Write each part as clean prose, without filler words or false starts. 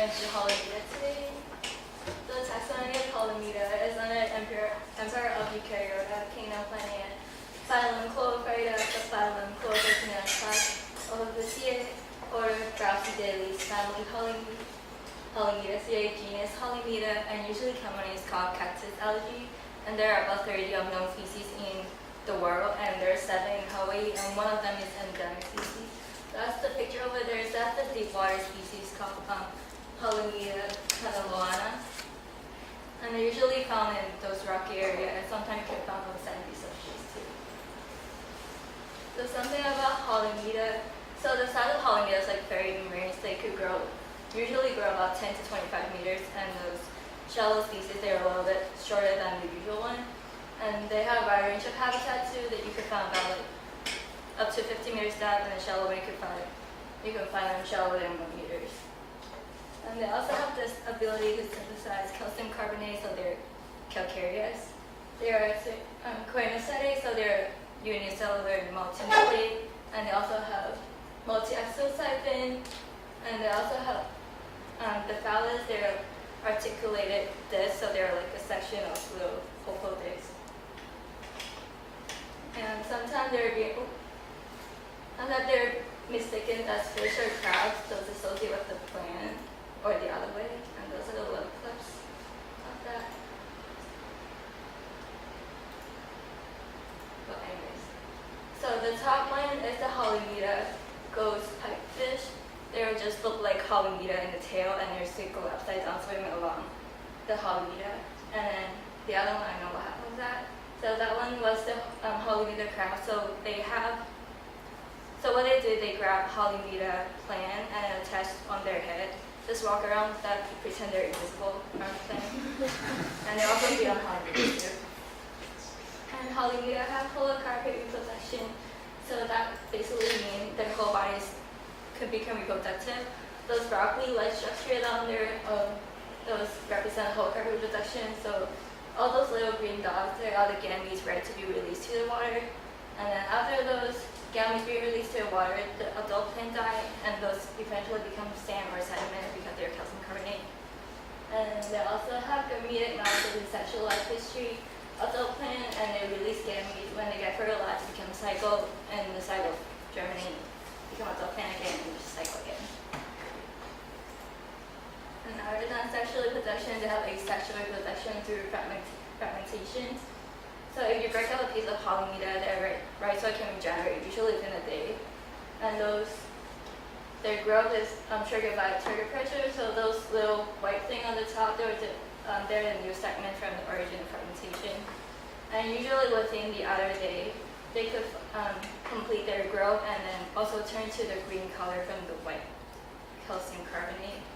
going to Halimeda today. The taxonomy of Halimeda is under Emperor of Eukaryote, Kingdom Planet, Phylum Chlorophyta, subphylum Chlorophylina class, Olivicea, order Drowsydales, family Halimedaceae, genus Halimeda, and usually commonly is called cactus algae. And there are about 30 of known species in the world, and there are 7 in Hawaii, and one of them is endemic species. That's the picture over there. That's the deep water species called Halimeda canaloana. And they're usually found in those rocky areas, and sometimes you can find on sandy substrates too. So something about Halimeda. So the size of Halimeda is like very marine. They could usually grow about 10 to 25 meters, and those shallow species, they're a little bit shorter than the usual one. And they have a wide range of habitat too that you could find about like up to 50 meters depth, and a shallow way you can find them shallower than 1 meters. And they also have this ability to synthesize calcium carbonate, so they're calcareous. They are coinocytic, so they're unicellular and multinucleate, and they also have multi-exocyphin, and they also have the phallus, they're articulated discs, so they're like a section of little focal discs. And sometimes they're mistaken as fish or crabs, those associated with the plant, or the other way, and those are the little clips of that. But anyways, so the top one is the Halimeda ghost pipefish. They just look like Halimeda in the tail, and they're still upside down swimming along the Halimeda. And then the other one, I know what happened with that. So that one was the Halimeda crab. So what they did, they grabbed Halimeda plant and attached on their head. Just walk around with that, pretend they're invisible around the plant. And they also feed on Halimeda too. And Halimeda have holocarpate reproduction. So that basically means their whole bodies could become reproductive. Those broccoli-like structure down there, those represent holocarpate reproduction. So all those little green dots, they're all the gametes ready to be released to the water. And then after those gametes be released to the water, the adult plant die, and those eventually become sand or sediment because they're calcium carbonate. And they also have gametic analysis and sexual life history. Adult plant, and they release gametes when they get fertilized, become cycle, and the cycle germinate, become adult plant again, and just cycle again. And other than sexual reproduction, they have asexual reproduction through fragmentation. So if you break up a piece of Halimeda, their right side can regenerate, usually within a day. And their growth is triggered by trigger pressure. So those little white thing on the top, they're the new segment from the origin of fragmentation. And usually within the other day, they could complete their growth and then also turn to the green color from the white calcium carbonate.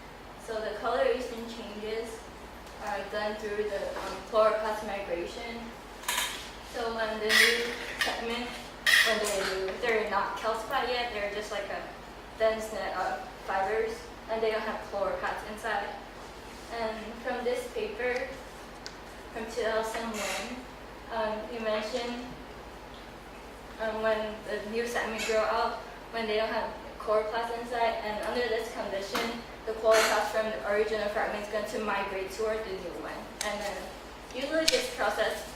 So the coloration changes are done through the chloroplast migration. So when the new segment, they're not calcified yet, they're just like a dense net of fibers, and they don't have chloroplasts inside. And from this paper, from 2001, you mentioned when the new segment grow out, when they don't have chloroplasts inside, and under this condition, the chloroplast from the original fragment is going to migrate toward the new one. And then usually this process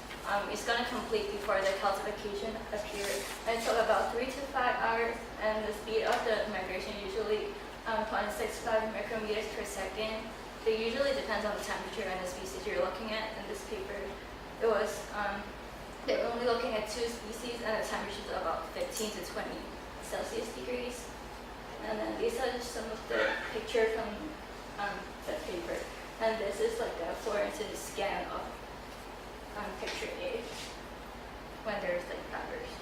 is going to complete before the calcification appears. And it took about 3 to 5 hours, and the speed of the migration usually 0.65 micrometers per second. It usually depends on the temperature and the species you're looking at. In this paper, it was they were only looking at 2 species, and the temperatures of about 15 to 20 Celsius degrees. And then these are just some of the picture from the paper. And this is like a fluorescent scan of picture A when there's like fibers.